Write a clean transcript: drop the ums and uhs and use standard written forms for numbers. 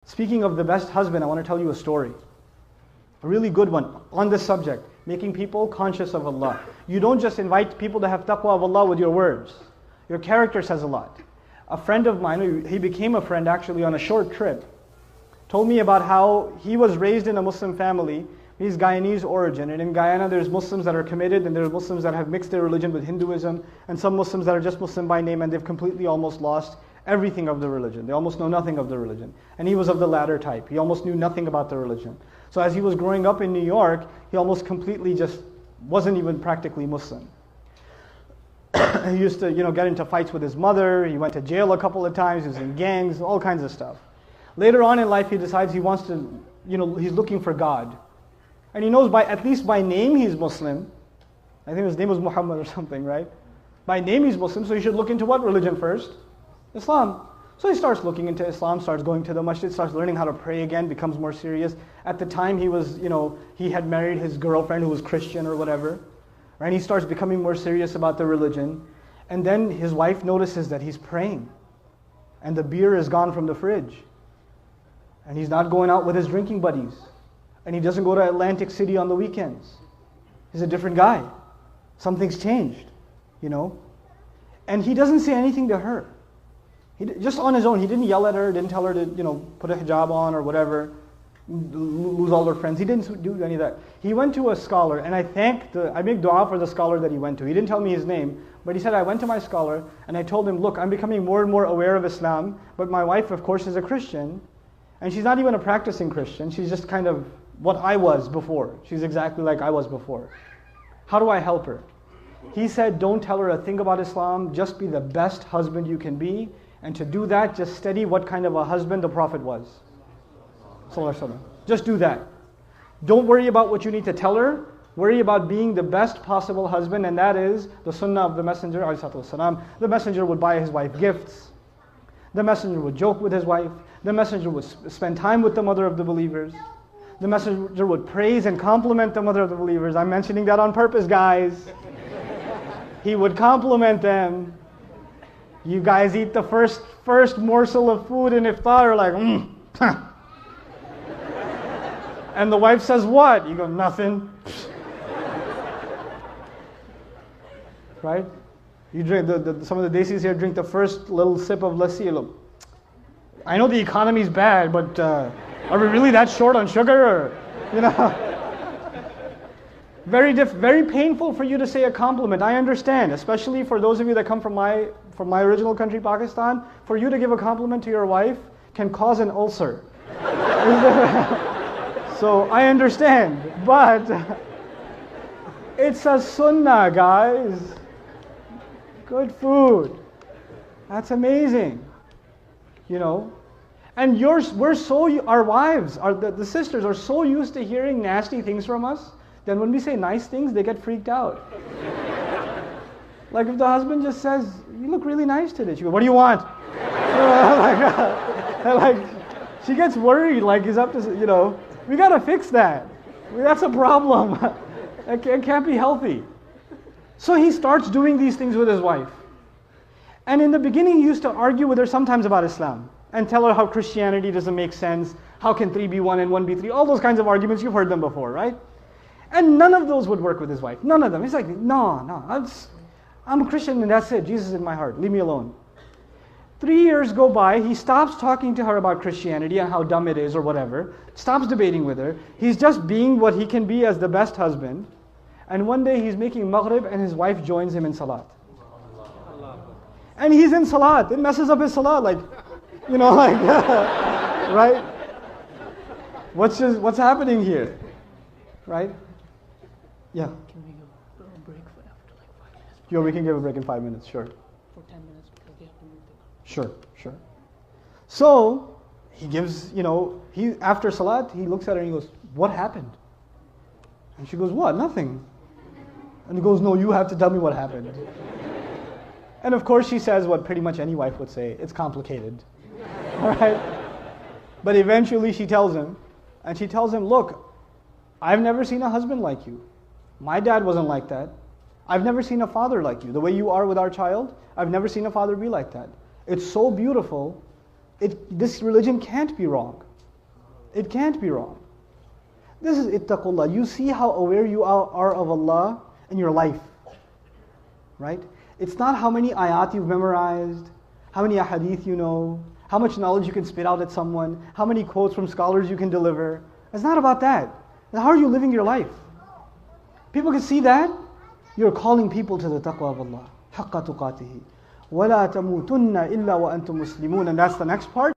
Speaking of the best husband, I want to tell you a story. A really good one on this subject, making people conscious of Allah. You don't just invite people to have taqwa of Allah with your words. Your character says a lot. A friend of mine, he became a friend actually on a short trip, told me about how he was raised in a Muslim family. He's Guyanese origin, and in Guyana there's Muslims that are committed, and there's Muslims that have mixed their religion with Hinduism, and some Muslims that are just Muslim by name, and they've completely almost lost everything of the religion. They almost know nothing of the religion. And he was of the latter type. He almost knew nothing about the religion. So as he was growing up in New York, he almost completely just wasn't even practically Muslim. He used to, get into fights with his mother. He went to jail a couple of times. He was in gangs, all kinds of stuff. Later on in life, he decides he wants to, he's looking for God. And he knows at least by name he's Muslim. I think his name was Muhammad or something, right? By name he's Muslim, so he should look into what religion first? Islam. So he starts looking into Islam, starts going to the masjid, starts learning how to pray again, becomes more serious. At the time he was, he had married his girlfriend who was Christian or whatever. Right? He starts becoming more serious about the religion. And then his wife notices that he's praying. And the beer is gone from the fridge. And he's not going out with his drinking buddies. And he doesn't go to Atlantic City on the weekends. He's a different guy. Something's changed, And he doesn't say anything to her. Just on his own, he didn't yell at her, didn't tell her to, put a hijab on or whatever, lose all her friends. He didn't do any of that. He went to a scholar, and I make dua for the scholar that he went to. He didn't tell me his name, but he said, I went to my scholar, and I told him, look, I'm becoming more and more aware of Islam, but my wife, of course, is a Christian, and she's not even a practicing Christian. She's just kind of what I was before. She's exactly like I was before. How do I help her? He said, don't tell her a thing about Islam, just be the best husband you can be, and to do that, just study what kind of a husband the Prophet was. Just do that. Don't worry about what you need to tell her. Worry about being the best possible husband, and that is the sunnah of the Messenger. The Messenger would buy his wife gifts. The Messenger would joke with his wife. The Messenger would spend time with the mother of the believers. The Messenger would praise and compliment the mother of the believers. I'm mentioning that on purpose, guys. He would compliment them. You guys eat the first morsel of food in iftar, like, And the wife says, what? You go, nothing. Right? You drink, some of the desis here drink the first little sip of lassi. Look, I know the economy's bad, but are we really that short on sugar? Very painful for you to say a compliment. I understand, especially for those of you that come from my original country, Pakistan. For you to give a compliment to your wife can cause an ulcer. So I understand, but it's a sunnah, guys. Good food. That's amazing. And our wives, the sisters are so used to hearing nasty things from us. Then when we say nice things, they get freaked out. Like if the husband just says, you look really nice today. She goes, what do you want? She gets worried, like he's up to, we got to fix that. That's a problem. It can't be healthy. So he starts doing these things with his wife. And in the beginning, he used to argue with her sometimes about Islam and tell her how Christianity doesn't make sense. How can 3 be 1 and 1 be 3? All those kinds of arguments, you've heard them before, right? And none of those would work with his wife. None of them. He's like, no, I'm a Christian and that's it. Jesus is in my heart. Leave me alone. 3 years go by. He stops talking to her about Christianity and how dumb it is or whatever. Stops debating with her. He's just being what he can be as the best husband. And one day he's making maghrib and his wife joins him in salat. And he's in salat. It messes up his salat. Right? What's happening here? Right? Yeah. Can we go a break for after 5 minutes? Yeah, we can give a break in 5 minutes, sure. For 10 minutes because they have to move the car. Sure. So, he gives, after salat, he looks at her and he goes, what happened? And she goes, what? Nothing. And he goes, no, you have to tell me what happened. And of course she says what pretty much any wife would say, it's complicated. All right? But eventually she tells him, look, I've never seen a husband like you. My dad wasn't like that. I've never seen a father like you. The way you are with our child, I've never seen a father be like that. It's so beautiful. This religion can't be wrong. It can't be wrong. This is ittaqullah. You see how aware you are of Allah in your life, right? It's not how many ayat you've memorized, how many ahadith you know, how much knowledge you can spit out at someone, how many quotes from scholars you can deliver. It's not about that. How are you living your life? People can see that. You're calling people to the taqwa of Allah. حَقَّ تُقَاتِهِ وَلَا تَمُوتُنَّ إِلَّا وَأَنْتُمْ مُسْلِمُونَ. And that's the next part.